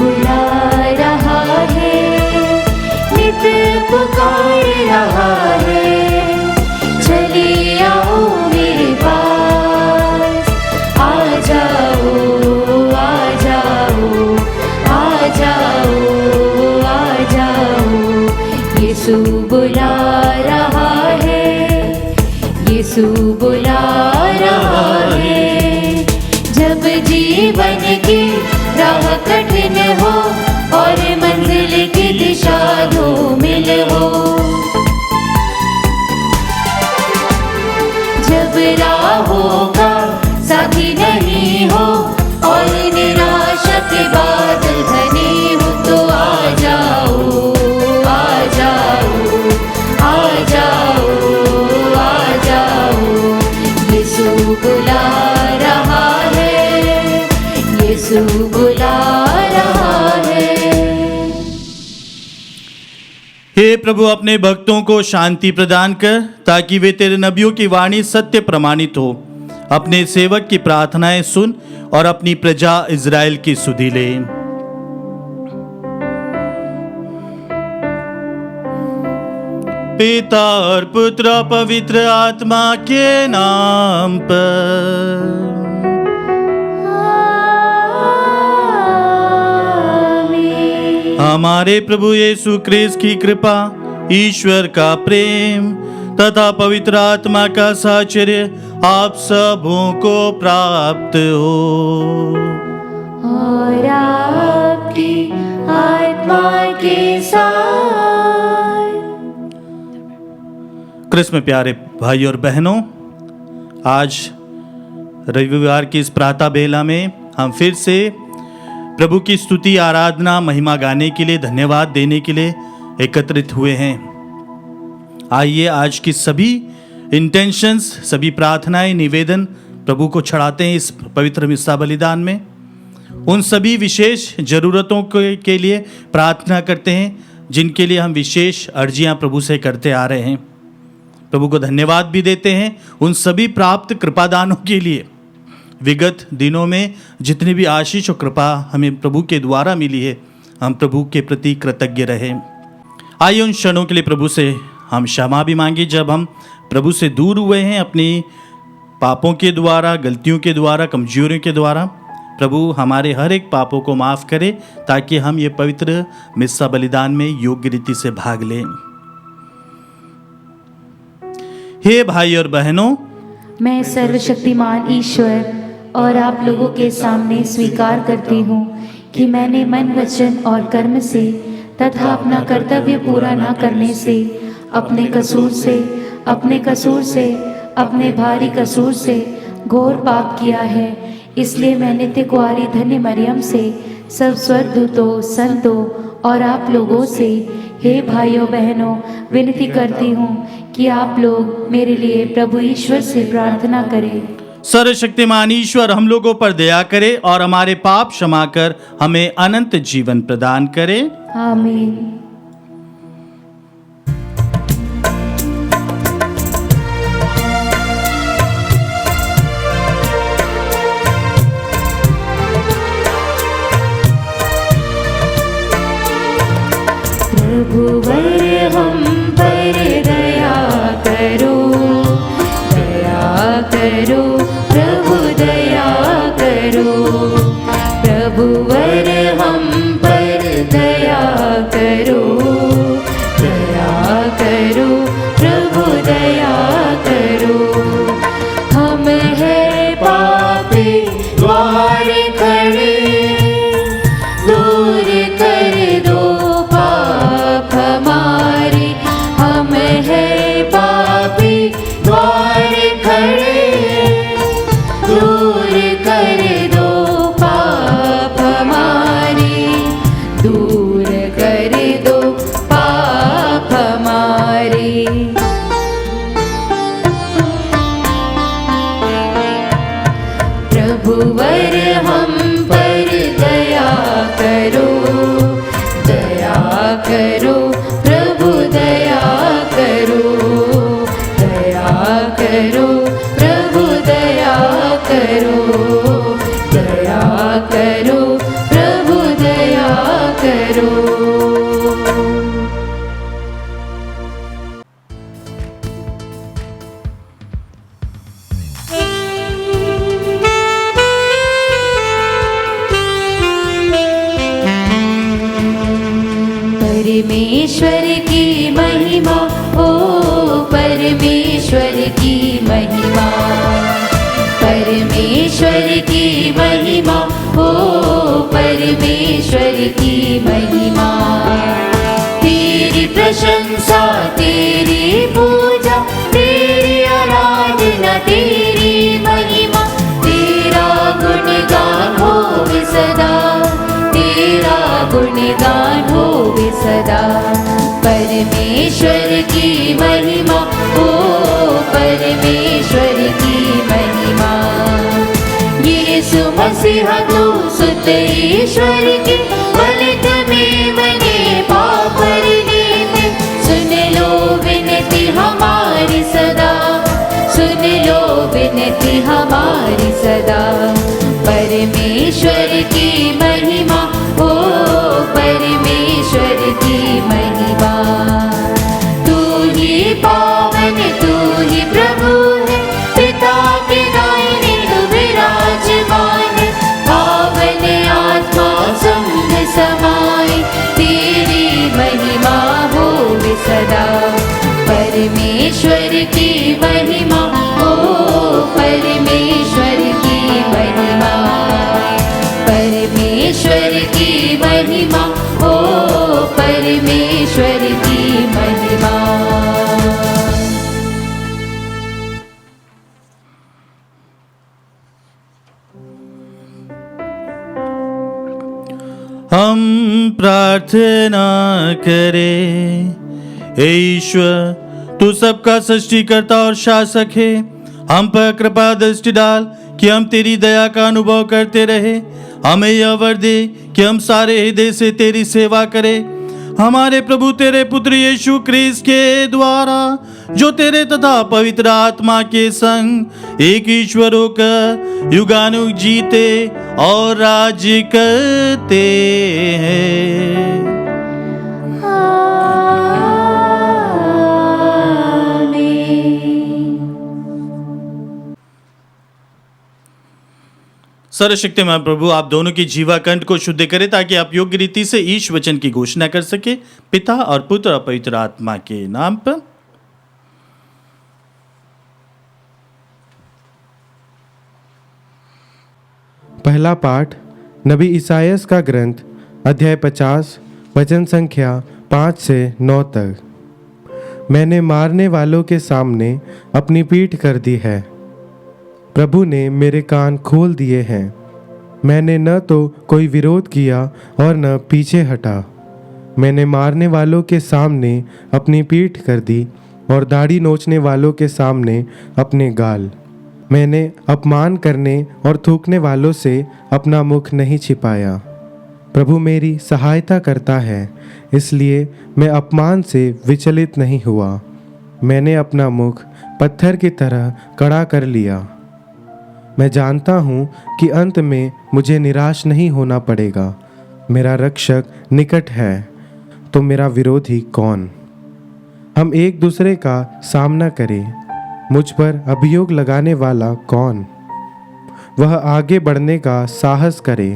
बुला रहा है, नित पुकार रहा है। चले आओ मेरे पास, आ जाओ आ जाओ आ जाओ आ जाओ। यीशु बुला रहा है, यीशु बुला रहा है। जब जीवन की राह कठिन हो और मंजिल की दिशा धूमिल हो, जब राहों का साथी नहीं हो और निराशा के बादल घने हो, तो आ जाओ आ जाओ आ जाओ आ जाओ। यीशु बुला रहा है, यीशु बुला रहा है। हे प्रभु, अपने भक्तों को शांति प्रदान कर, ताकि वे तेरे नबियों की वाणी सत्य प्रमाणित हो। अपने सेवक की प्रार्थनाएं सुन और अपनी प्रजा इज़राइल की सुधि ले। पिता और पुत्र और पवित्र आत्मा के नाम पर। हमारे प्रभु यीशु क्रिस्त की कृपा, ईश्वर का प्रेम तथा पवित्र आत्मा का साहचर्य आप सबों को प्राप्त हो। और आपकी आत्मा के साथ। क्रिस्त में प्यारे भाई और बहनों, आज रविवार की इस प्रातः बेला में हम फिर से प्रभु की स्तुति, आराधना, महिमा गाने के लिए, धन्यवाद देने के लिए एकत्रित हुए हैं। आइए आज की सभी इंटेंशंस, सभी प्रार्थनाएं, निवेदन प्रभु को चढ़ाते हैं इस पवित्र मिस्सा बलिदान में। उन सभी विशेष ज़रूरतों के लिए प्रार्थना करते हैं जिनके लिए हम विशेष अर्जियां प्रभु से करते आ रहे हैं। प्रभु को धन्यवाद भी देते हैं उन सभी प्राप्त कृपादानों के लिए। विगत दिनों में जितनी भी आशीष और कृपा हमें प्रभु के द्वारा मिली है, हम प्रभु के प्रति कृतज्ञ रहें। आइए उन क्षणों के लिए प्रभु से हम क्षमा भी मांगे जब हम प्रभु से दूर हुए हैं, अपनी पापों के द्वारा, गलतियों के द्वारा, कमजोरियों के द्वारा। प्रभु हमारे हर एक पापों को माफ़ करे ताकि हम ये पवित्र मिस्सा बलिदान में योग्य रीति से भाग लें। हे भाई और बहनों, मैं सर्वशक्तिमान ईश्वर और आप लोगों के सामने स्वीकार करती हूँ कि मैंने मन, वचन और कर्म से तथा अपना कर्तव्य पूरा न करने से, अपने कसूर से, अपने भारी कसूर से घोर पाप किया है। इसलिए मैं नित्य कुंवारी धन्य मरियम से, सब स्वर्गदूतों, संतों और आप लोगों से, हे भाइयों बहनों, विनती करती हूँ कि आप लोग मेरे लिए प्रभु ईश्वर से प्रार्थना करें। सर्वशक्तिमान ईश्वर हम लोगों पर दया करे और हमारे पाप क्षमा कर हमें अनंत जीवन प्रदान करे। आमीन। प्रभुवर हम पर दया करो, दया करो प्रभु, दया करो। प्रभुवर हम पर दया करो, दया करो प्रभु, दया करो। हम है पापी द्वार खड़े, दूर कर दो पाप हमारे। हम है पापी द्वार खड़े, दूर कर दो पाप हमारे, दूर कर दो पाप हमारे। प्रभुवर हम पर दया करो, दया करो प्रभु, दया करो, दया करो प्रभु, दया करो, दया करो प्रभु, दया परमेश्वर की महिमा, ओ परमेश्वर की महिमा, परमेश्वर की महिमा, ओ परमेश्वर की महिमा। तेरी प्रशंसा, तेरी पूजा, तेरी आराधना, तेरी महिमा, तेरा गुणगान होवे सदा, तेरा गुणगान होवे सदा। परमेश्वर की महिमा, ओ परमेश्वर की महिमा। यीशु मसीह तू सुत ईश्वर की, बलित में बने पाप हरने, सुन लो विनती हमारी सदा, सुन लो विनती हमारी सदा। परमेश्वर की महिमा, ओ परमेश्वर की महिमा। तू ही पावन, तू ही प्रभु है, पिता के दाहिने तू विराजमान, पावन आत्मा संग समाई, तेरी महिमा होवे सदा। परमेश्वर की महिमा, ओ परमेश्वर की महिमा, परमेश्वर की महिमा, ओ परमेश्वर की महिमा। हम प्रार्थना करें। हे ईश्वर, तू सबका सृष्टिकर्ता और शासक है, हम पर कृपा दृष्टि डाल कि हम तेरी दया का अनुभव करते रहे। हमें यह वर दे कि हम सारे हृदय से तेरी सेवा करें। हमारे प्रभु तेरे पुत्र यीशु क्रिस्त के द्वारा, जो तेरे तथा पवित्र आत्मा के संग एक ईश्वर होकर युगानुग जीते और राज्य करते हैं। सर्वशक्तिमान प्रभु, आप दोनों की जीवा कंठ को शुद्ध करें ताकि आप योग्य रीति से ईश वचन की घोषणा कर सके। पिता और पुत्र और पवित्र आत्मा के नाम पर। पहला पाठ नबी ईसायास का ग्रंथ, अध्याय 50, वचन संख्या 5 से 9 तक। मैंने मारने वालों के सामने अपनी पीठ कर दी है, प्रभु ने मेरे कान खोल दिए हैं। मैंने न तो कोई विरोध किया और न पीछे हटा। मैंने मारने वालों के सामने अपनी पीठ कर दी और दाढ़ी नोचने वालों के सामने अपने गाल। मैंने अपमान करने और थूकने वालों से अपना मुख नहीं छिपाया। प्रभु मेरी सहायता करता है, इसलिए मैं अपमान से विचलित नहीं हुआ। मैंने अपना मुख पत्थर की तरह कड़ा कर लिया। मैं जानता हूँ कि अंत में मुझे निराश नहीं होना पड़ेगा। मेरा रक्षक निकट है, तो मेरा विरोधी कौन? हम एक दूसरे का सामना करें। मुझ पर अभियोग लगाने वाला कौन? वह आगे बढ़ने का साहस करे।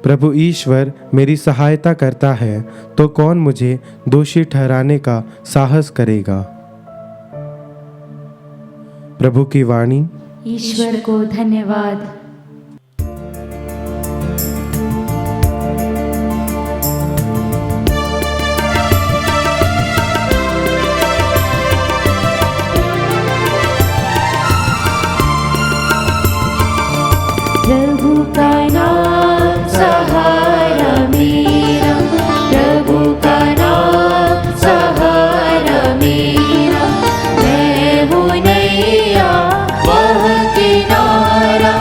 प्रभु ईश्वर मेरी सहायता करता है, तो कौन मुझे दोषी ठहराने का साहस करेगा? प्रभु की वाणी। ईश्वर को धन्यवाद। प्रभु का नाम सहारा मेरा, प्रभु का नाम सहारा मेरा। मैं हूँ नैया वह किनारा,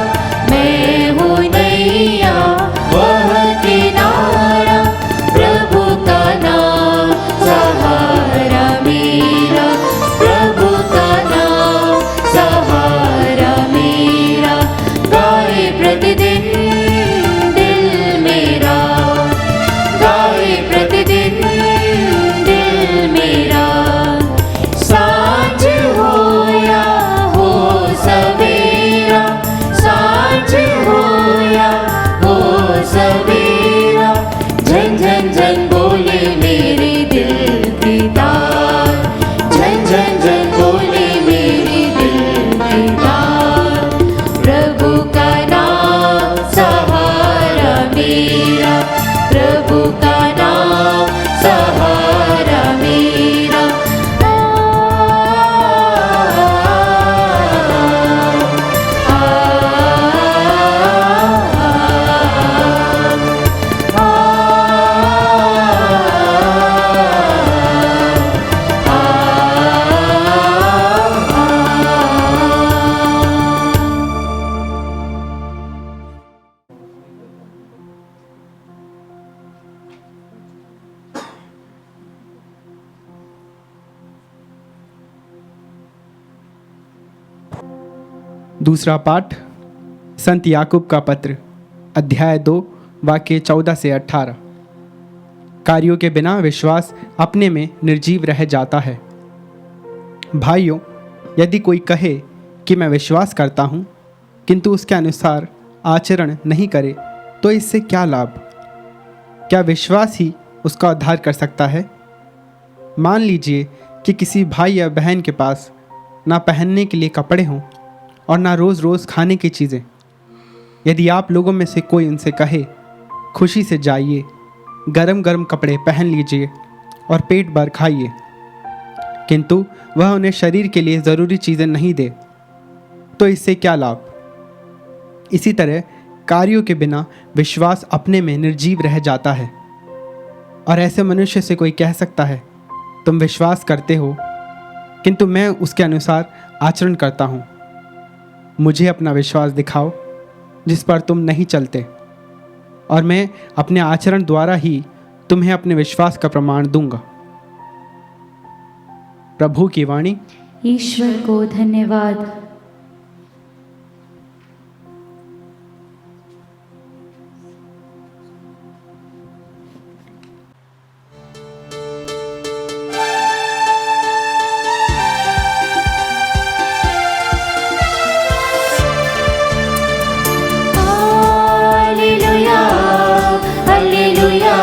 दूसरा पाठ संत याकूब का पत्र अध्याय 2 वाक्य 14 से 18। कार्यों के बिना विश्वास अपने में निर्जीव रह जाता है। भाइयों, यदि कोई कहे कि मैं विश्वास करता हूँ किंतु उसके अनुसार आचरण नहीं करे तो इससे क्या लाभ? क्या विश्वास ही उसका उद्धार कर सकता है? मान लीजिए कि किसी भाई या बहन के पास ना पहनने के लिए कपड़े हों और ना रोज़ रोज़ खाने की चीज़ें। यदि आप लोगों में से कोई उनसे कहे खुशी से जाइए, गरम गरम कपड़े पहन लीजिए और पेट भर खाइए, किंतु वह उन्हें शरीर के लिए ज़रूरी चीज़ें नहीं दे, तो इससे क्या लाभ? इसी तरह कार्यों के बिना विश्वास अपने में निर्जीव रह जाता है। और ऐसे मनुष्य से कोई कह सकता है, तुम विश्वास करते हो किंतु मैं उसके अनुसार आचरण करता हूँ। मुझे अपना विश्वास दिखाओ जिस पर तुम नहीं चलते, और मैं अपने आचरण द्वारा ही तुम्हें अपने विश्वास का प्रमाण दूंगा। प्रभु की वाणी। ईश्वर को धन्यवाद। Hallelujah, hallelujah,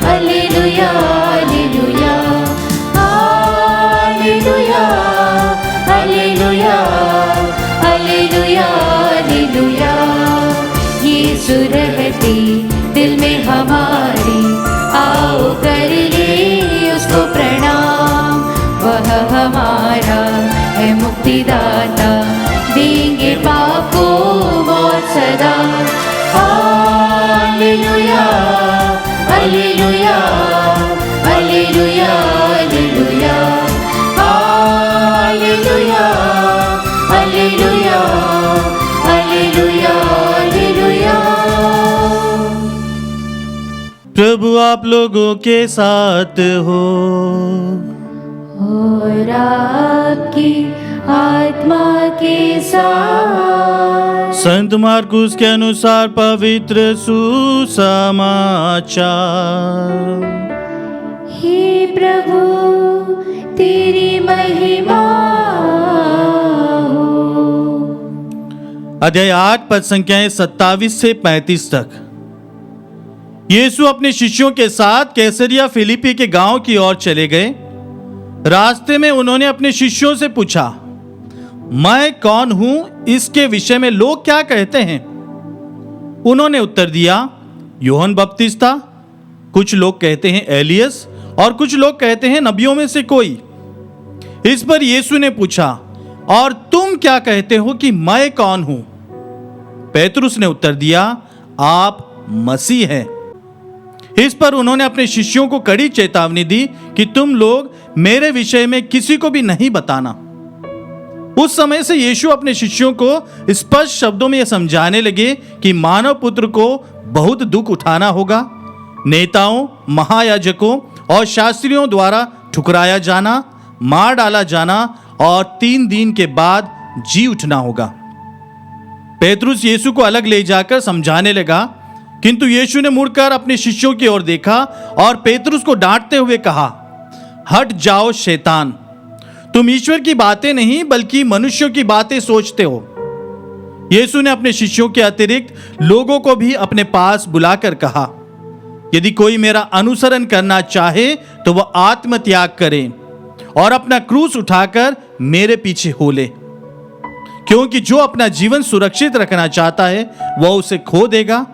hallelujah, hallelujah, hallelujah, hallelujah, hallelujah. यीशु रहते दिल में हमारे, आओ कर ले उसको प्रणाम। वह हमारा है मुक्तिदाता, देंगे पाप को मौत सदा। Hallelujah, hallelujah, hallelujah, hallelujah, hallelujah, hallelujah, hallelujah, hallelujah. प्रभु आप लोगों के साथ हो और आपकी आत्मा के साथ। संत मार्कुस के अनुसार पवित्र सुसमाचार। हे प्रभु, तेरी महिमा हो। अध्याय 8 पद संख्याएं 27 से 35 तक। यीशु अपने शिष्यों के साथ कैसरिया फिलिपी के गांव की ओर चले गए। रास्ते में उन्होंने अपने शिष्यों से पूछा, मैं कौन हूं, इसके विषय में लोग क्या कहते हैं? उन्होंने उत्तर दिया, यूहन्ना बपतिस्ता, कुछ लोग कहते हैं एलियस, और कुछ लोग कहते हैं नबियों में से कोई। इस पर यीशु ने पूछा, और तुम क्या कहते हो कि मैं कौन हूं? पेतरुस ने उत्तर दिया, आप मसीह हैं। इस पर उन्होंने अपने शिष्यों को कड़ी चेतावनी दी कि तुम लोग मेरे विषय में किसी को भी नहीं बताना। उस समय से यीशु अपने शिष्यों को स्पष्ट शब्दों में यह समझाने लगे कि मानव पुत्र को बहुत दुख उठाना होगा, नेताओं, महायाजकों और शास्त्रियों द्वारा ठुकराया जाना, मार डाला जाना और 3 दिन के बाद जी उठना होगा। पेतरुस यीशु को अलग ले जाकर समझाने लगा, किंतु यीशु ने मुड़कर अपने शिष्यों की ओर देखा और पेतरुस को डांटते हुए कहा, हट जाओ शैतान, तुम ईश्वर की बातें नहीं बल्कि मनुष्यों की बातें सोचते हो। यीशु ने अपने शिष्यों के अतिरिक्त लोगों को भी अपने पास बुलाकर कहा, यदि कोई मेरा अनुसरण करना चाहे तो वह आत्मत्याग करे और अपना क्रूस उठाकर मेरे पीछे हो ले। क्योंकि जो अपना जीवन सुरक्षित रखना चाहता है वह उसे खो देगा,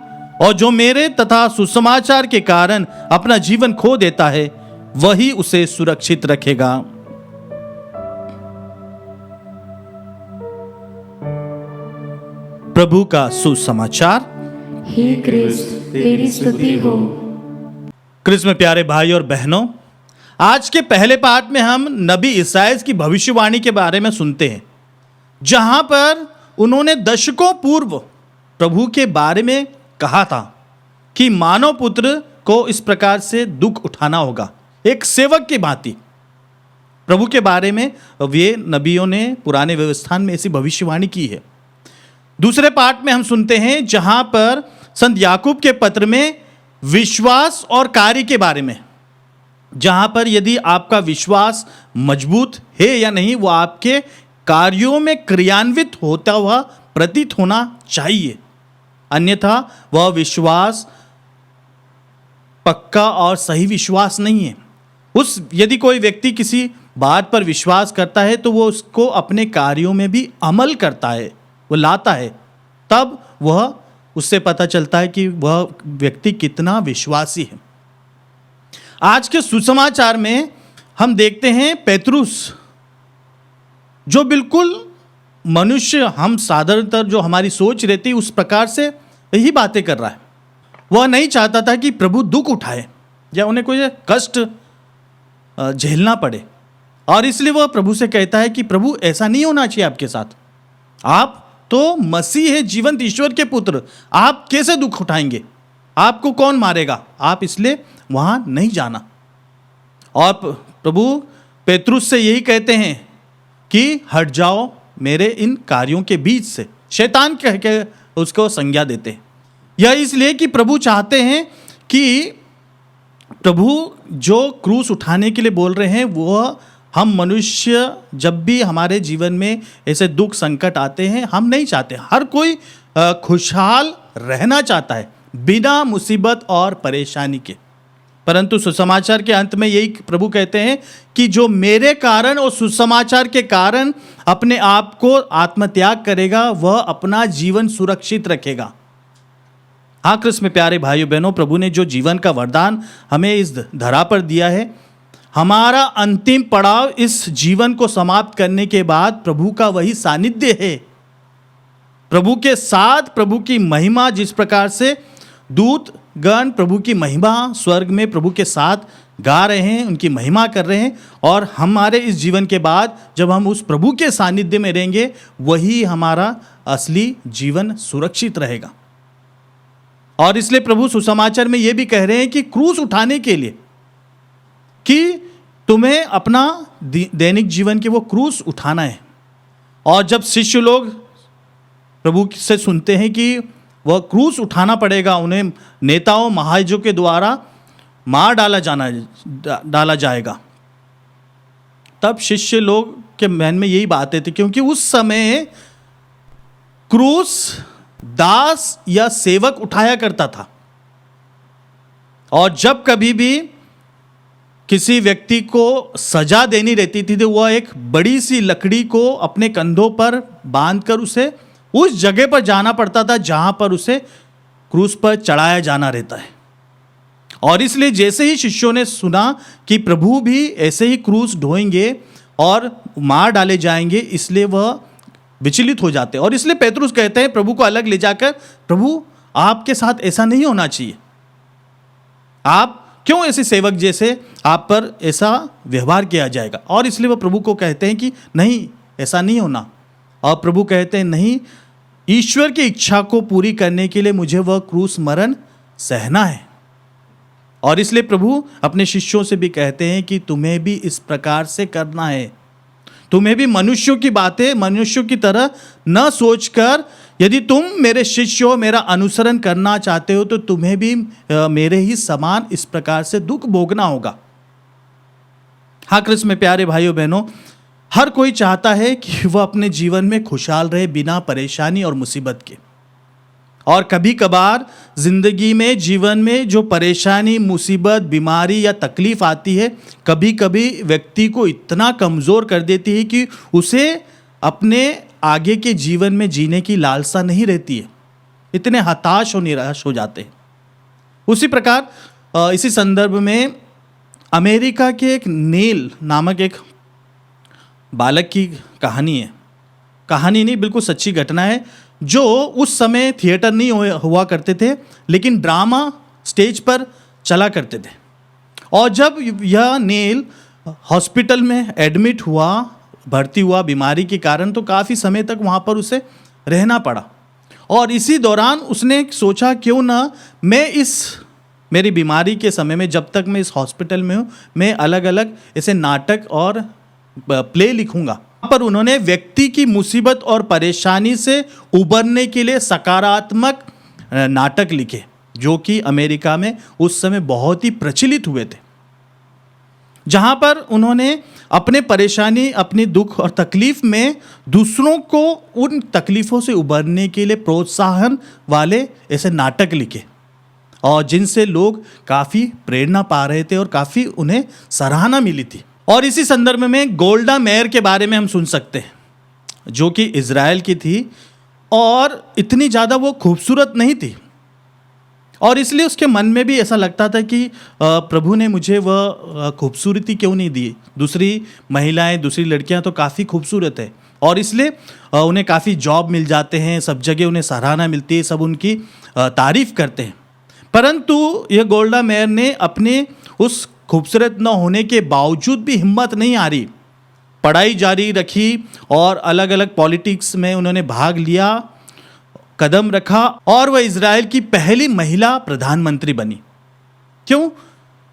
और जो मेरे तथा सुसमाचार के कारण अपना जीवन खो देता है वही उसे सुरक्षित रखेगा। प्रभु का सुसमाचार। हे क्रिस्त, तेरी स्तुति हो। क्रिस्त में प्यारे भाई और बहनों, आज के पहले पाठ में हम नबी इसायास की भविष्यवाणी के बारे में सुनते हैं, जहां पर उन्होंने दशकों पूर्व प्रभु के बारे में कहा था कि मानव पुत्र को इस प्रकार से दुख उठाना होगा, एक सेवक की भांति। प्रभु के बारे में वे नबियों ने पुराने व्यवस्थान में ऐसी भविष्यवाणी की है। दूसरे पाठ में हम सुनते हैं जहां पर संत याकूब के पत्र में विश्वास और कार्य के बारे में, जहां पर यदि आपका विश्वास मजबूत है या नहीं वो आपके कार्यों में क्रियान्वित होता हुआ प्रतीत होना चाहिए, अन्यथा वह विश्वास पक्का और सही विश्वास नहीं है। यदि कोई व्यक्ति किसी बात पर विश्वास करता है तो वो उसको अपने कार्यों में भी अमल करता है, वो लाता है, तब वह उससे पता चलता है कि वह व्यक्ति कितना विश्वासी है। आज के सुसमाचार में हम देखते हैं पेतरुस, जो बिल्कुल मनुष्य हम साधारणतः जो हमारी सोच रहती उस प्रकार से यही बातें कर रहा है। वह नहीं चाहता था कि प्रभु दुख उठाए या उन्हें कोई कष्ट झेलना पड़े, और इसलिए वह प्रभु से कहता है कि प्रभु ऐसा नहीं होना चाहिए आपके साथ, आप तो मसीह है, जीवंत ईश्वर के पुत्र, आप कैसे दुख उठाएंगे, आपको कौन मारेगा, आप इसलिए वहां नहीं जाना। और प्रभु पेतरुस से यही कहते हैं कि हट जाओ मेरे इन कार्यों के बीच से, शैतान कह के उसको संज्ञा देते हैं। यह इसलिए कि प्रभु चाहते हैं कि प्रभु जो क्रूस उठाने के लिए बोल रहे हैं वह हम मनुष्य जब भी हमारे जीवन में ऐसे दुख संकट आते हैं, हम नहीं चाहते, हर कोई खुशहाल रहना चाहता है बिना मुसीबत और परेशानी के, परंतु सुसमाचार के अंत में यही प्रभु कहते हैं कि जो मेरे कारण और सुसमाचार के कारण अपने आप को आत्मत्याग करेगा वह अपना जीवन सुरक्षित रखेगा। हाँ कृष्ण में प्यारे भाइयों बहनों, प्रभु ने जो जीवन का वरदान हमें इस धरा पर दिया है, हमारा अंतिम पड़ाव इस जीवन को समाप्त करने के बाद प्रभु का वही सानिध्य है। प्रभु के साथ प्रभु की महिमा, जिस प्रकार से दूत गण प्रभु की महिमा स्वर्ग में प्रभु के साथ गा रहे हैं, उनकी महिमा कर रहे हैं, और हमारे इस जीवन के बाद जब हम उस प्रभु के सानिध्य में रहेंगे वही हमारा असली जीवन सुरक्षित रहेगा। और इसलिए प्रभु सुसमाचार में यह भी कह रहे हैं कि क्रूस उठाने के लिए, कि तुम्हें अपना दैनिक जीवन के वो क्रूस उठाना है। और जब शिष्य लोग प्रभु से सुनते हैं कि वह क्रूस उठाना पड़ेगा, उन्हें नेताओं महाराजों के द्वारा मार डाला जाएगा, तब शिष्य लोग के मन में यही बातें थी, क्योंकि उस समय क्रूस दास या सेवक उठाया करता था। और जब कभी भी किसी व्यक्ति को सजा देनी रहती थी तो वह एक बड़ी सी लकड़ी को अपने कंधों पर बांधकर उसे उस जगह पर जाना पड़ता था जहां पर उसे क्रूस पर चढ़ाया जाना रहता है। और इसलिए जैसे ही शिष्यों ने सुना कि प्रभु भी ऐसे ही क्रूस ढोएंगे और मार डाले जाएंगे, इसलिए वह विचलित हो जाते हैं। और इसलिए पेतरुस कहते हैं प्रभु को अलग ले जाकर, प्रभु आपके साथ ऐसा नहीं होना चाहिए, आप क्यों ऐसे सेवक जैसे आप पर ऐसा व्यवहार किया जाएगा। और इसलिए वह प्रभु को कहते हैं कि नहीं, ऐसा नहीं होना। और प्रभु कहते हैं नहीं, ईश्वर की इच्छा को पूरी करने के लिए मुझे वह क्रूस मरण सहना है। और इसलिए प्रभु अपने शिष्यों से भी कहते हैं कि तुम्हें भी इस प्रकार से करना है, तुम्हें भी मनुष्यों की बातें मनुष्यों की तरह न सोचकर, यदि तुम मेरे शिष्य हो, मेरा अनुसरण करना चाहते हो, तो तुम्हें भी मेरे ही समान इस प्रकार से दुख भोगना होगा। हाँ कृष्ण में प्यारे भाइयों बहनों, हर कोई चाहता है कि वह अपने जीवन में खुशहाल रहे बिना परेशानी और मुसीबत के। और कभी कभार जिंदगी में, जीवन में जो परेशानी, मुसीबत, बीमारी या तकलीफ आती है, कभी कभी व्यक्ति को इतना कमज़ोर कर देती है कि उसे अपने आगे के जीवन में जीने की लालसा नहीं रहती है, इतने हताश और निराश हो जाते हैं। उसी प्रकार इसी संदर्भ में अमेरिका के एक नेल नामक एक बालक की कहानी है, कहानी नहीं बिल्कुल सच्ची घटना है, जो उस समय थिएटर नहीं हुआ करते थे, लेकिन ड्रामा स्टेज पर चला करते थे। और जब यह नेल हॉस्पिटल में एडमिट हुआ, भर्ती हुआ बीमारी के कारण, तो काफ़ी समय तक वहाँ पर उसे रहना पड़ा। और इसी दौरान उसने सोचा क्यों ना मैं मेरी बीमारी के समय में, जब तक मैं इस हॉस्पिटल में हूँ, मैं अलग अलग ऐसे नाटक और प्ले लिखूंगा। पर उन्होंने व्यक्ति की मुसीबत और परेशानी से उबरने के लिए सकारात्मक नाटक लिखे, जो कि अमेरिका में उस समय बहुत ही प्रचलित हुए थे, जहां पर उन्होंने अपने परेशानी, अपनी दुख और तकलीफ में दूसरों को उन तकलीफ़ों से उबरने के लिए प्रोत्साहन वाले ऐसे नाटक लिखे, और जिनसे लोग काफ़ी प्रेरणा पा रहे थे और काफ़ी उन्हें सराहना मिली थी। और इसी संदर्भ में गोल्डा मेयर के बारे में हम सुन सकते हैं, जो कि इज़राइल की थी और इतनी ज़्यादा वो खूबसूरत नहीं थी, और इसलिए उसके मन में भी ऐसा लगता था कि प्रभु ने मुझे वह खूबसूरती क्यों नहीं दी। दूसरी महिलाएं, दूसरी लड़कियां तो काफ़ी खूबसूरत है, और इसलिए उन्हें काफ़ी जॉब मिल जाते हैं, सब जगह उन्हें सराहना मिलती है, सब उनकी तारीफ़ करते हैं। परंतु यह गोल्डा मेयर ने अपने उस खूबसूरत न होने के बावजूद भी हिम्मत नहीं हारी, पढ़ाई जारी रखी और अलग अलग पॉलिटिक्स में उन्होंने भाग लिया, कदम रखा, और वह इज़राइल की पहली महिला प्रधानमंत्री बनी। क्यों?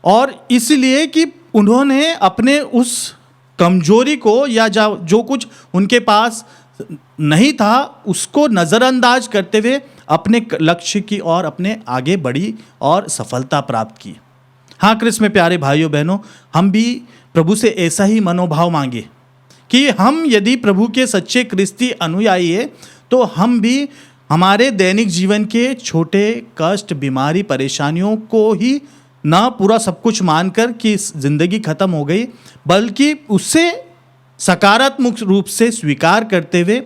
और इसलिए कि उन्होंने अपने उस कमजोरी को या जो कुछ उनके पास नहीं था उसको नज़रअंदाज करते हुए अपने लक्ष्य की ओर अपने आगे बढ़ी और सफलता प्राप्त की। हाँ क्रिस्त में प्यारे भाइयों बहनों, हम भी प्रभु से ऐसा ही मनोभाव मांगे कि हम यदि प्रभु के सच्चे क्रिस्ती अनुयायी है तो हम भी हमारे दैनिक जीवन के छोटे कष्ट, बीमारी, परेशानियों को ही ना पूरा सब कुछ मानकर कि ज़िंदगी ख़त्म हो गई, बल्कि उससे सकारात्मक रूप से स्वीकार करते हुए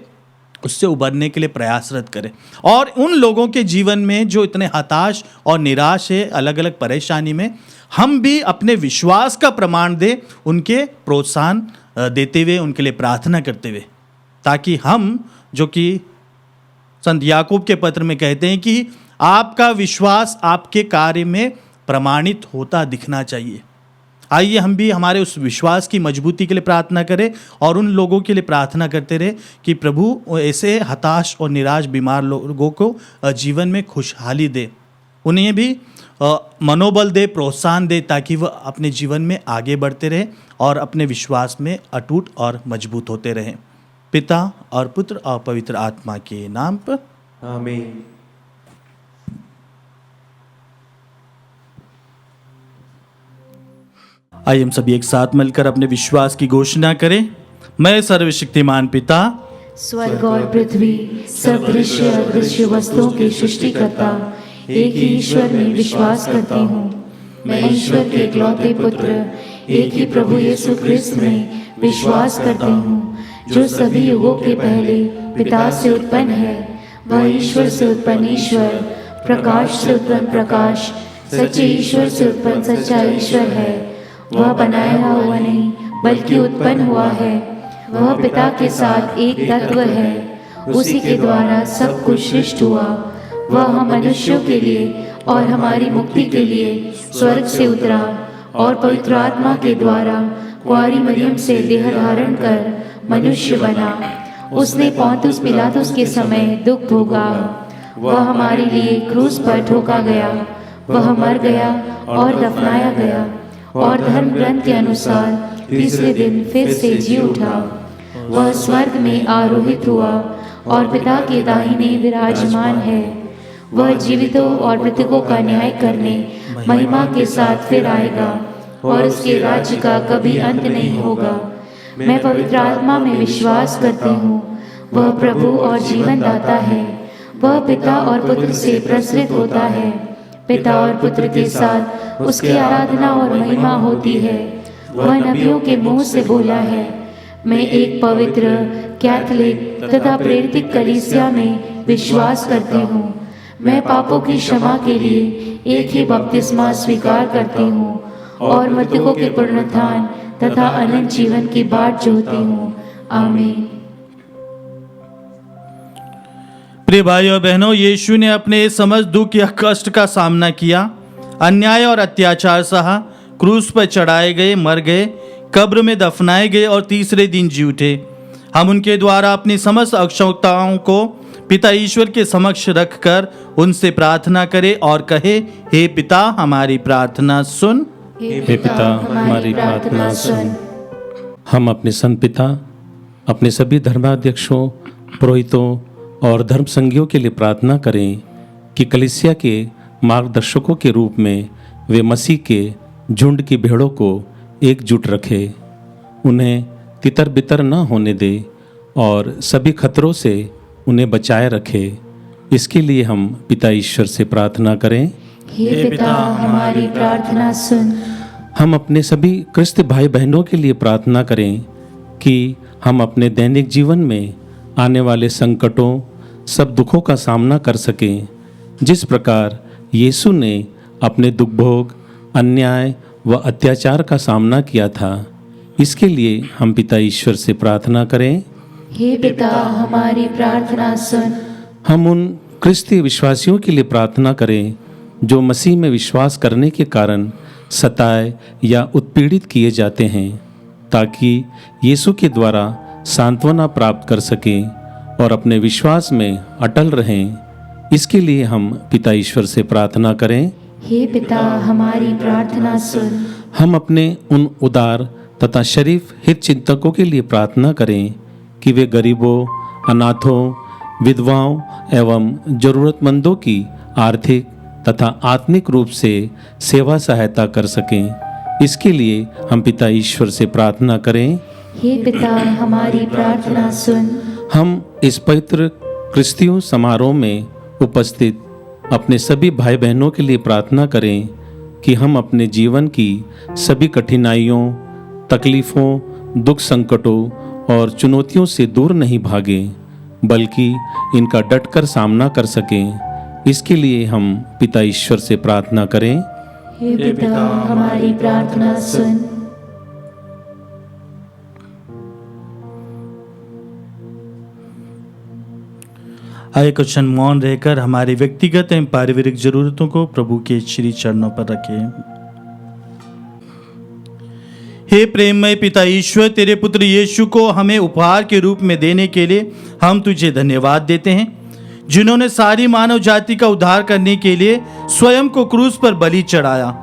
उससे उबरने के लिए प्रयासरत करें। और उन लोगों के जीवन में जो इतने हताश और निराश है अलग अलग परेशानी में, हम भी अपने विश्वास का प्रमाण दें, उनके प्रोत्साहन देते हुए, उनके लिए प्रार्थना करते हुए, ताकि हम, जो कि संत याकूब के पत्र में कहते हैं कि आपका विश्वास आपके कार्य में प्रमाणित होता दिखना चाहिए। आइए हम भी हमारे उस विश्वास की मजबूती के लिए प्रार्थना करें और उन लोगों के लिए प्रार्थना करते रहे कि प्रभु ऐसे हताश और निराश बीमार लोगों को जीवन में खुशहाली दे, उन्हें भी मनोबल दे, प्रोत्साहन दे, ताकि वह अपने जीवन में आगे बढ़ते रहे और अपने विश्वास में अटूट और मजबूत होते रहें। पिता और पुत्र और पवित्र आत्मा के नाम पर आमीन। आइए हम सभी एक साथ मिलकर अपने विश्वास की घोषणा करें। मैं सर्वशक्तिमान पिता, स्वर्ग और पृथ्वी, सब दृश्य अदृश्य वस्तुओं के सृष्टिकर्ता एक ही ईश्वर में विश्वास करती हूँ। मैं ईश्वर के इकलौते पुत्र एक ही प्रभु यीशु क्रिस्त में विश्वास करती हूँ, जो सभी युगों के पहले पिता से उत्पन्न है। वह ईश्वर से उत्पन्न ईश्वर, प्रकाश से उत्पन्न प्रकाश, सच्चे ईश्वर से उत्पन्न सच्चा ईश्वर है। वह बनाया हुआ नहीं बल्कि उत्पन्न हुआ है। वह पिता के साथ एक तत्व है, उसी के द्वारा सब कुछ सृष्टि हुआ। वह हम मनुष्यों के लिए और हमारी मुक्ति के लिए स्वर्ग से उतरा और पवित्र आत्मा के द्वारा कुंवारी मरियम से देह धारण कर मनुष्य बना। उसने पोंतुस पिलातुस के समय दुख भोगा। वह हमारे लिए क्रूस पर ठोका गया। वह मर गया और दफनाया गया और धर्म ग्रंथ के अनुसार तीसरे दिन फिर से जी उठा। वह स्वर्ग में आरोहित हुआ और पिता के दाहिने विराजमान है। वह जीवितों और मृतकों का न्याय करने महिमा के साथ फिर आएगा और उसके राज्य का कभी अंत नहीं होगा। मैं पवित्र आत्मा में विश्वास करती हूँ। वह प्रभु और जीवन दाता है। वह पिता और पुत्र से प्रसरित होता है। पिता और पुत्र के साथ उसकी आराधना और महिमा होती है। वह नबियों के मुंह से बोला है। मैं एक पवित्र, कैथोलिक तथा प्रेरित कलीसिया में विश्वास करती हूँ। मैं पापों की क्षमा के लिए एक ही बपतिस्मा स्वीकार करती हूँ और मृतकों के पुनरुत्थान तथा अनंत जीवन की बाट जोहती हूँ। आमीन। प्रिय भाइयों और बहनों, यीशु ने अपने समझ दुख या कष्ट का सामना किया, अन्याय और अत्याचार सहा, क्रूस पर चढ़ाए गए, मर गए, कब्र में दफनाए गए और तीसरे दिन जी उठे। हम उनके द्वारा अपनी समस्त आवश्यकताओं को पिता ईश्वर के समक्ष रखकर उनसे प्रार्थना करें और कहे, हे पिता हमारी प्रार्थना सुन। हे पिता हमारी प्रार्थना सुन। हम अपने संत पिता, अपने सभी धर्माध्यक्षों, पुरोहितों और धर्म संघियों के लिए प्रार्थना करें कि कलीसिया के मार्गदर्शकों के रूप में वे मसीह के झुंड की भेड़ों को एकजुट रखें, उन्हें तितर बितर न होने दे और सभी खतरों से उन्हें बचाए रखे। इसके लिए हम पिता ईश्वर से प्रार्थना करें। हे पिता, हमारी प्रार्थना सुन। हम अपने सभी क्रिस्त भाई बहनों के लिए प्रार्थना करें कि हम अपने दैनिक जीवन में आने वाले संकटों, सब दुखों का सामना कर सकें, जिस प्रकार यीशु ने अपने दुख भोग, अन्याय व अत्याचार का सामना किया था। इसके लिए हम पिता ईश्वर से प्रार्थना करें। हे पिता, हमारी प्रार्थना सुन। हम उन क्रिस्ती विश्वासियों के लिए प्रार्थना करें जो मसीह में विश्वास करने के कारण सताए या उत्पीड़ित किए जाते हैं, ताकि यीशु के द्वारा सांत्वना प्राप्त कर सकें और अपने विश्वास में अटल रहें। इसके लिए हम पिता ईश्वर से प्रार्थना करें। हे पिता, हमारी प्रार्थना सुन। हम अपने उन उदार तथा शरीफ हित चिंतकों के लिए प्रार्थना करें कि वे गरीबों, अनाथों, विधवाओं एवं जरूरतमंदों की आर्थिक तथा आत्मिक रूप से सेवा सहायता कर सकें। इसके लिए हम पिता ईश्वर से प्रार्थना करें। हे पिता, हमारी प्रार्थना सुन। हम इस पवित्र क्रिस्तियों समारोह में उपस्थित अपने सभी भाई बहनों के लिए प्रार्थना करें कि हम अपने जीवन की सभी कठिनाइयों, तकलीफ़ों, दुख संकटों और चुनौतियों से दूर नहीं भागें, बल्कि इनका डटकर सामना कर सकें। इसके लिए हम पिता ईश्वर से प्रार्थना करें। हे पिता, हमारी प्रार्थना सुन। आइए कुछ क्षण मौन रहकर हमारे व्यक्तिगत एवं पारिवारिक जरूरतों को प्रभु के श्री चरणों पर रखें। हे प्रेममय पिता ईश्वर, तेरे पुत्र यीशु को हमें उपहार के रूप में देने के लिए हम तुझे धन्यवाद देते हैं, जिन्होंने सारी मानव जाति का उद्धार करने के लिए स्वयं को क्रूस पर बलि चढ़ाया।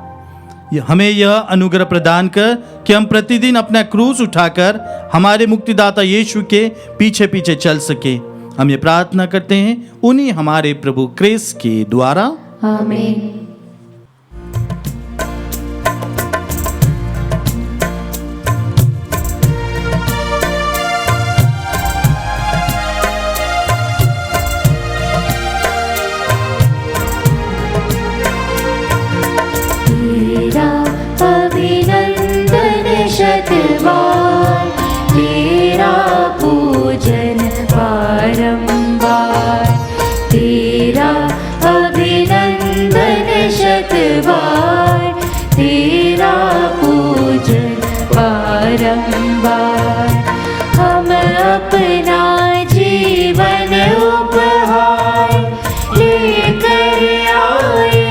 हमें यह अनुग्रह प्रदान कर कि हम प्रतिदिन अपना क्रूस उठाकर हमारे मुक्तिदाता यीशु के पीछे पीछे चल सके। हम ये प्रार्थना करते हैं उन्हीं हमारे प्रभु क्रिस्त के द्वारा, आमीन। तेरा अभिनंदन शतबार, तेरा पूजन बारंबार। तेरा अभिनंदन शतबार, तेरा पूजन बारंबार। हम अपना जीवन उपहार लेकर आए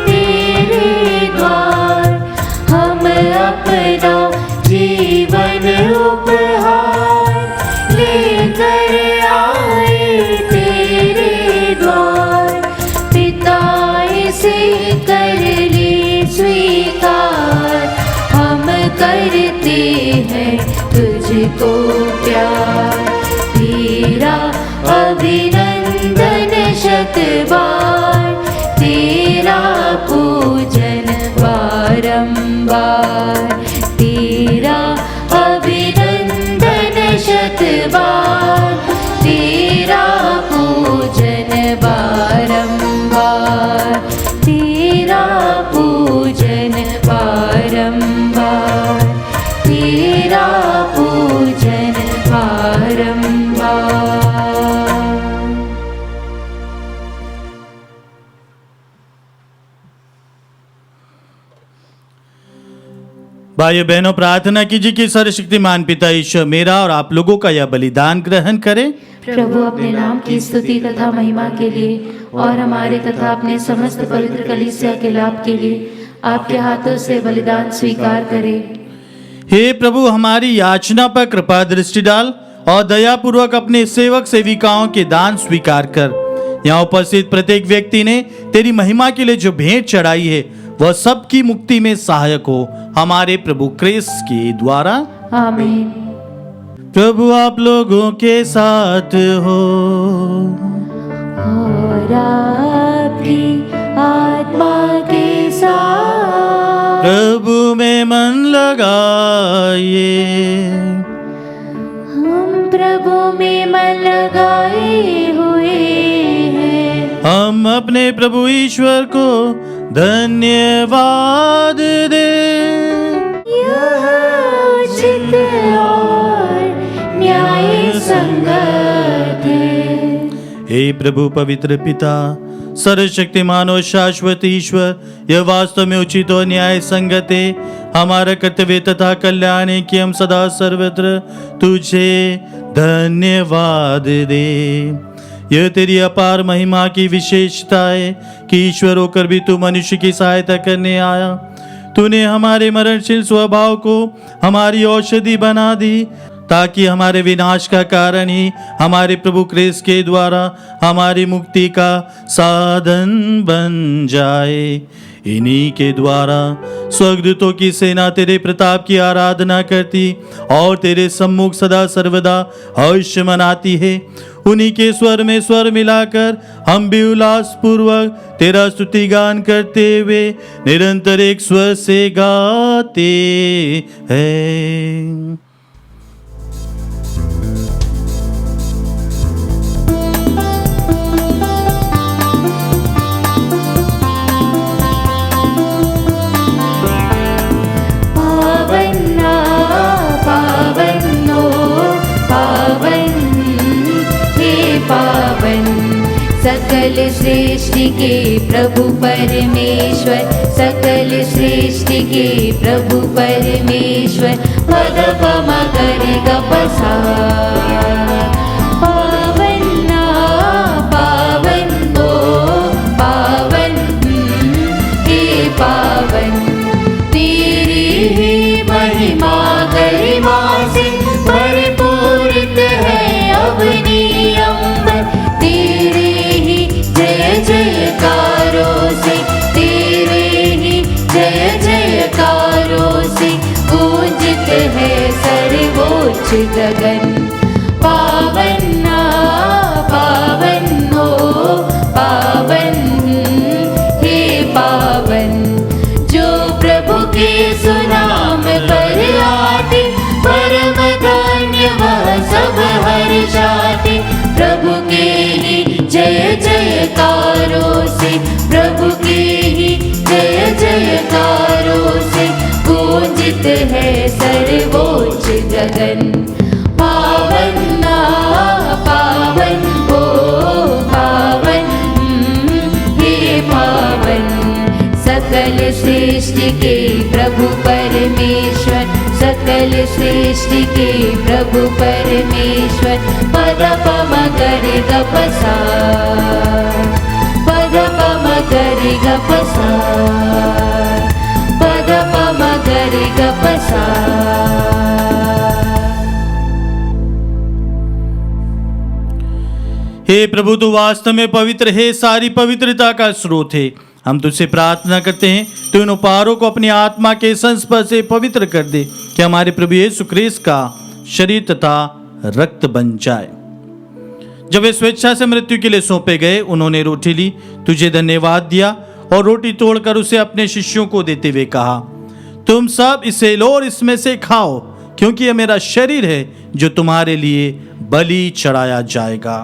तेरे द्वार। हम अपना जीवन उपहार लेकर आए तेरे द्वार। पिता इसे कर ले स्वीकार, हम करते हैं तुझको प्यार। तेरा अभिनंदन शतबार, तेरा पूजन बारंबार। तेरा अभिनंदन शतबार, तेरा पूजन बारंबार। तेरा पूजन बारंबार। तेरा पूजन बारंबार। भाइयों बहनों, प्रार्थना कीजिए कि सर्वशक्तिमान पिता ईश्वर मेरा और आप लोगों का यह बलिदान ग्रहण करें। प्रभु अपने नाम की स्तुति तथा महिमा के लिए और हमारे तथा अपने समस्त पवित्र कलीसिया के लाभ के लिए आपके हाथों से बलिदान स्वीकार करे। हे प्रभु, हमारी याचना पर कृपा दृष्टि डाल और दयापूर्वक अपने सेवक सेविकाओं के दान स्वीकार कर। यहाँ उपस्थित प्रत्येक व्यक्ति ने तेरी महिमा के लिए जो भेंट चढ़ाई है वह सबकी मुक्ति में सहायक हो, हमारे प्रभु क्रिस्त के द्वारा, आमीन। प्रभु आप लोगों के साथ हो। और आपकी आत्मा के साथ। प्रभु में मन लगाइए। हम प्रभु में मन लगाए हुए हैं। हम अपने प्रभु ईश्वर को धन्यवाद दें। यह उचित और न्याय संगत है। हे प्रभु पवित्र पिता, सर्वशक्तिमान और शाश्वत ईश्वर, यह वास्तव में उचित और न्याय संगत है, हमारा कर्तव्य तथा कल्याण है कि हम सदा सर्वत्र तुझे धन्यवाद दे। यह तेरी अपार महिमा की विशेषता है कि ईश्वर होकर भी तू मनुष्य की सहायता करने आया। तूने हमारे मरणशील स्वभाव को हमारी औषधि बना दी, ताकि हमारे विनाश का कारण ही हमारे प्रभु क्रिस्त के द्वारा हमारी मुक्ति का साधन बन जाए। इन्हीं के द्वारा स्वर्गदूतों की सेना तेरे प्रताप की आराधना करती और तेरे सम्मुख सदा सर्वदा हर्ष मनाती है। उन्हीं के स्वर में स्वर मिलाकर हम भी उल्लास पूर्वक तेरा स्तुति गान करते हुए निरंतर एक स्वर से गाते हैं। सकल सृष्टि के प्रभु परमेश्वर, सकल सृष्टि के प्रभु परमेश्वर, पद पम कर गपसा। पावन पावन ओ पावन हे पावन, तेरी ही महिमा गरिमा से परिपूरित है अवनी अंबर। तेरे जय जयकारों से, तेरे ही जय जयकारों से गूंजित है सर्वोच्च गगन। पावन पावन हो पावन हे पावन, जो प्रभु के सुनाम पर आते परम धन्य वह सब हर्षाते। प्रभु के ही जय जयकारों से, प्रभु के ही जय जयकारों से गूंजित है सर्वोच्च गगन। पावन पावन ओ पावन हे पावन, सकल सृष्टि के प्रभु परमेश्वर, सकल सृष्टि के प्रभु परमेश्वर, पद पम कर गपसा। पद पम कर गपसा, पद पम कर गपसा। हे प्रभु, तू वास्तव में पवित्र है, सारी पवित्रता का स्रोत है। हम तुझसे प्रार्थना करते हैं तू इन उपहारों को अपनी आत्मा के संस्पर्श से पवित्र कर दे कि हमारे प्रभु यीशु क्रिस्त का शरीर तथा रक्त बन जाए। जब वे स्वेच्छा से मृत्यु के लिए सौंपे गए, उन्होंने रोटी ली, तुझे धन्यवाद दिया और रोटी तोड़कर उसे अपने शिष्यों को देते हुए कहा, तुम सब इसे लो और इसमें से खाओ, क्योंकि यह मेरा शरीर है जो तुम्हारे लिए बलि चढ़ाया जाएगा।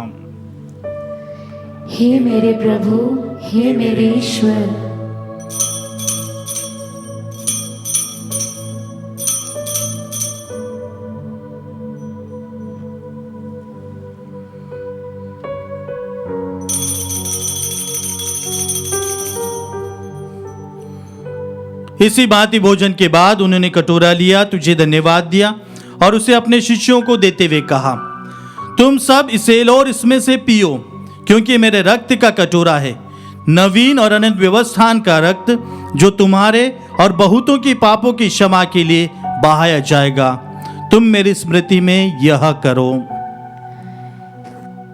हे मेरे प्रभु, हे मेरे ईश्वर, इसी भांति भोजन के बाद उन्होंने कटोरा लिया, तुझे धन्यवाद दिया और उसे अपने शिष्यों को देते हुए कहा, तुम सब इसे लो और इसमें से पियो, क्योंकि मेरे रक्त का कटोरा है, नवीन और अनंत व्यवस्थान का रक्त, जो तुम्हारे और बहुतों की पापों की क्षमा के लिए बहाया जाएगा। तुम मेरी स्मृति में यह करो।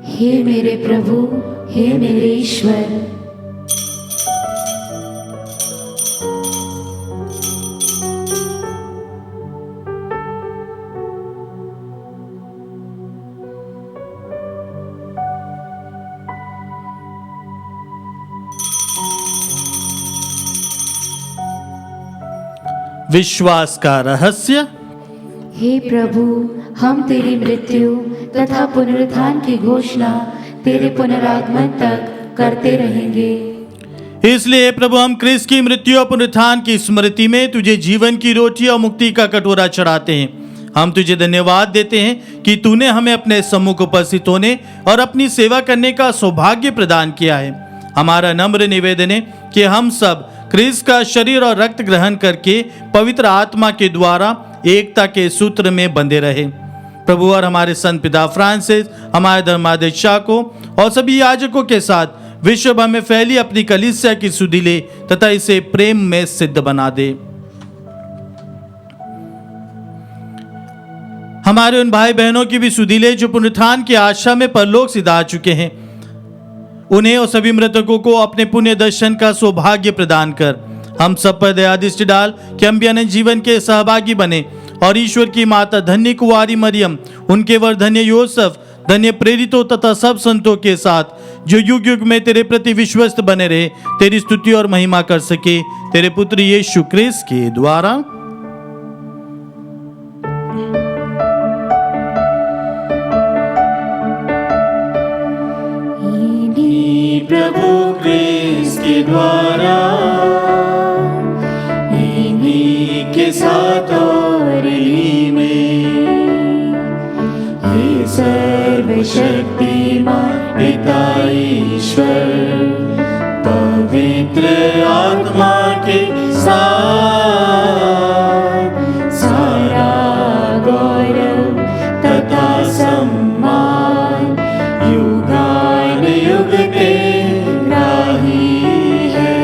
हे मेरे प्रभु, हे मेरे ईश्वर, विश्वास का रहस्य। हे प्रभु, हम तेरी मृत्यु तथा पुनरुत्थान की घोषणा तेरे पुनरागमन तक करते रहेंगे। इसलिए प्रभु, हम क्रिस्त की मृत्यु और पुनरुत्थान की स्मृति में तुझे जीवन की रोटी और मुक्ति का कटोरा चढ़ाते हैं। हम तुझे धन्यवाद देते हैं कि तूने हमें अपने सम्मुख उपस्थित होने और अपनी सेवा करने का सौभाग्य प्रदान किया है। हमारा नम्र निवेदन है कि हम सब क्रिस्त का शरीर और रक्त ग्रहण करके पवित्र आत्मा के द्वारा एकता के सूत्र में बंधे रहे। प्रभु, और हमारे संत पिता फ्रांसिस, हमारे धर्माध्यक्ष को और सभी याजकों के साथ विश्व भर में फैली अपनी कलीसिया की सुधि ले तथा इसे प्रेम में सिद्ध बना दे। हमारे उन भाई बहनों की भी सुधि ले जो पुनरुत्थान की आशा में परलोक सिधा चुके हैं। उन्हें और सभी मृतकों को अपने पुण्य दर्शन का सौभाग्य प्रदान कर हम सब पर दया दृष्टि डाल कि हम भी अनंत जीवन के सहभागी बने और ईश्वर की माता धन्य कुंवारी मरियम, उनके वर धन्य योसेफ, धन्य प्रेरितों तथा सब संतों के साथ जो युग युग में तेरे प्रति विश्वस्त बने रहे, तेरी स्तुति और महिमा कर सके, तेरे पुत्र यीशु क्रिस्त के द्वारा। प्रभु क्रिस्त के द्वारा, इन्हीं के साथ और इन्हीं में, हे सर्वशक्तिमान पिता ईश्वर, पवित्र आत्मा के साथ सारा गौरव तथा सम्मान युगान युग तेरा ही है।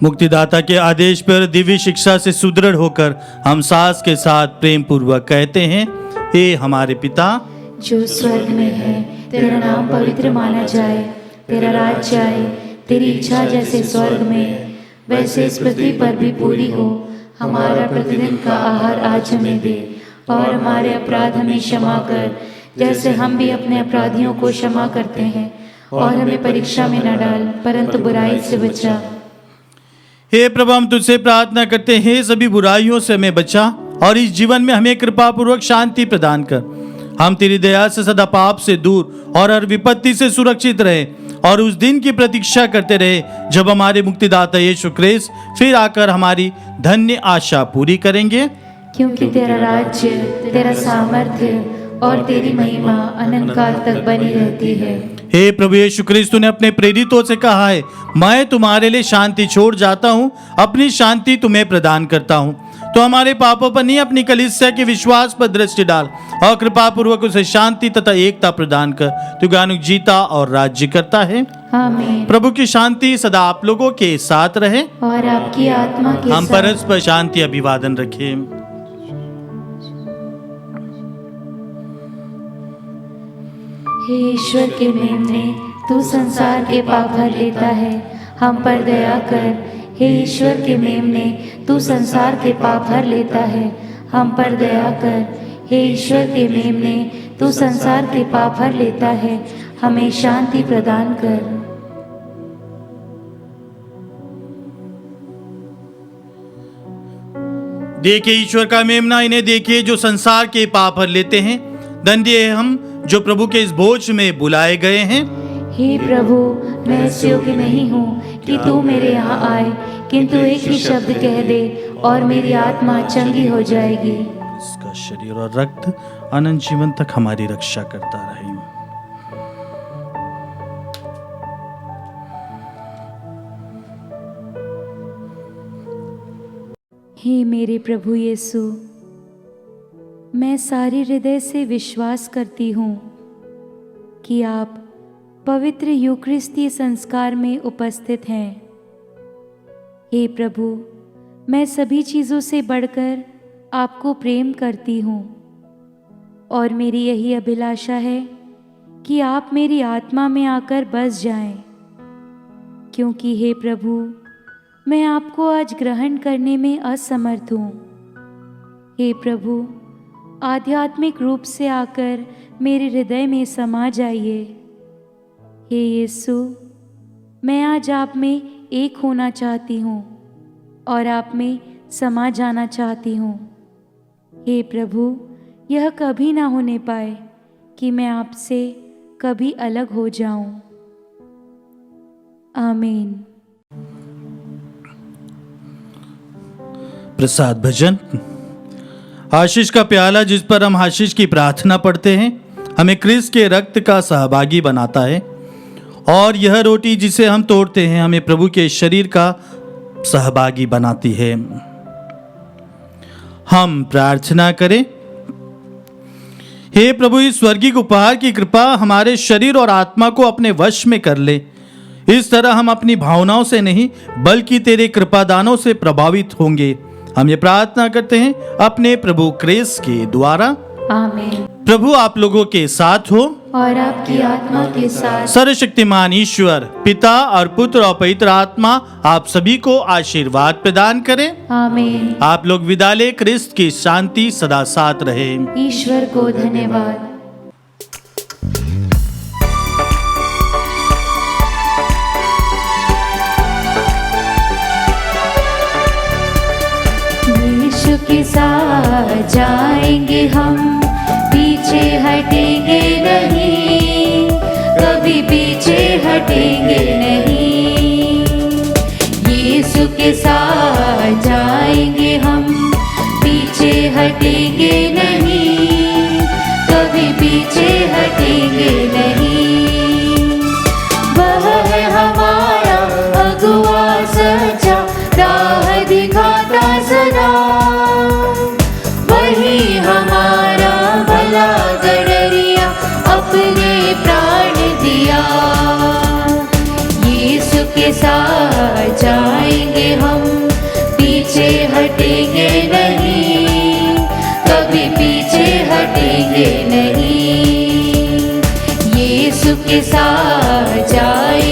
मुक्तिदाता के आदेश पर दिव्य शिक्षा से सुदृढ़ होकर हम सास के साथ प्रेम पूर्वक कहते हैं, हे हमारे पिता जो स्वर्ग में है, तेरा नाम पवित्र माना जाए, तेरा राज्य आए, तेरी इच्छा जैसे स्वर्ग में वैसे इस पृथ्वी पर भी पूरी हो। हमारा प्रतिदिन का आहार आज हमें दे और हमारे अपराध हमें क्षमा कर, जैसे हम भी अपने अपराधियों को क्षमा करते हैं, और हमें परीक्षा में न डाल परंतु बुराई से बचा। हे प्रभु, हम तुझसे प्रार्थना करते हैं, सभी बुराइयों से हमें बचा और इस जीवन में हमें कृपा पूर्वक शांति प्रदान कर। हम तेरी दया से सदा पाप से दूर और हर विपत्ति से सुरक्षित रहे और उस दिन की प्रतीक्षा करते रहे जब हमारे मुक्तिदाता यीशु क्रिस्त फिर आकर हमारी धन्य आशा पूरी करेंगे। क्योंकि तेरा राज्य, तेरा सामर्थ्य और तेरी महिमा अनंत काल तक बनी रहती है। हे प्रभु यीशु क्रिस्त ने अपने प्रेरितों से कहा है, मैं तुम्हारे लिए शांति छोड़ जाता हूँ, अपनी शांति तुम्हें प्रदान करता हूँ। तो हमारे पापों पर नहीं, अपनी कलीसिया के विश्वास पर दृष्टि डाल और कृपा पूर्वक उसे शांति तथा एकता प्रदान कर। तू गानुक जीता और राज्य करता है। आमीन। प्रभु की शांति सदा आप लोगों के साथ रहे और आपकी आत्मा के हम साथ। परस्पर शांति अभिवादन रखें। हे ईश्वर के मेमने, तू संसार के पाप भर लेता है, हम पर दया कर। हे ईश्वर के मेमने, तू संसार के पाप भर लेता है, हम पर दया कर। हे ईश्वर के मेमने, तू संसार के पाप भर लेता है, हमें शांति प्रदान कर। देखिए ईश्वर का मेमना, इन्हें देखिए जो संसार के पाप भर लेते हैं। धन्य है हम जो प्रभु के इस भोज में बुलाए गए हैं। हे प्रभु, मैं इस योग्य नहीं हूँ कि तू मेरे यहाँ आए, किंतु एक ही शब्द कह दे और मेरी आत्मा चंगी हो जाएगी। इसका शरीर और रक्त अनंत जीवन तक हमारी रक्षा करता रहे। हे मेरे प्रभु यीशु, मैं सारे हृदय से विश्वास करती हूँ कि आप पवित्र यूक्रिस्ती संस्कार में उपस्थित हैं। हे प्रभु, मैं सभी चीज़ों से बढ़कर आपको प्रेम करती हूँ और मेरी यही अभिलाषा है कि आप मेरी आत्मा में आकर बस जाएं, क्योंकि हे प्रभु, मैं आपको आज ग्रहण करने में असमर्थ हूँ। हे प्रभु, आध्यात्मिक रूप से आकर मेरे हृदय में समा जाइए। हे यीशु, मैं आज आप में एक होना चाहती हूँ और आप में समा जाना चाहती हूँ। हे प्रभु, यह कभी ना होने पाए कि मैं आपसे कभी अलग हो जाऊं। आमीन। प्रसाद भजन। आशीष का प्याला जिस पर हम आशीष की प्रार्थना पढ़ते हैं हमें क्रिस्त के रक्त का सहभागी बनाता है, और यह रोटी जिसे हम तोड़ते हैं हमें प्रभु के शरीर का सहभागी बनाती है। हम प्रार्थना करें। हे प्रभु, इस स्वर्गीय उपहार की कृपा हमारे शरीर और आत्मा को अपने वश में कर ले। इस तरह हम अपनी भावनाओं से नहीं बल्कि तेरे कृपादानों से प्रभावित होंगे। हम ये प्रार्थना करते हैं अपने प्रभु क्रिस्त के द्वारा। आमीन। प्रभु आप लोगों के साथ हो और आपकी आत्मा के साथ। सर्वशक्तिमान ईश्वर पिता और पुत्र और पवित्र आत्मा आप सभी को आशीर्वाद प्रदान करें। आमीन। आप लोग विदा लें। क्रिस्त की शांति सदा साथ रहे। ईश्वर को धन्यवाद। यीशु के साथ जाएंगे हम, पीछे हटेंगे नहीं, कभी पीछे हटेंगे नहीं। यीशु के साथ जाएंगे हम, पीछे हटेंगे नहीं, कभी पीछे हटेंगे नहीं। वह है हमारा अगुआ सच्चा, राह दिखाता सदा, वही हमारा भला गडरिया, अपने प्राण दिया। यीशु के साथ जाएंगे हम, पीछे हटेंगे नहीं, कभी पीछे हटेंगे नहीं। यीशु के साथ जाएंगे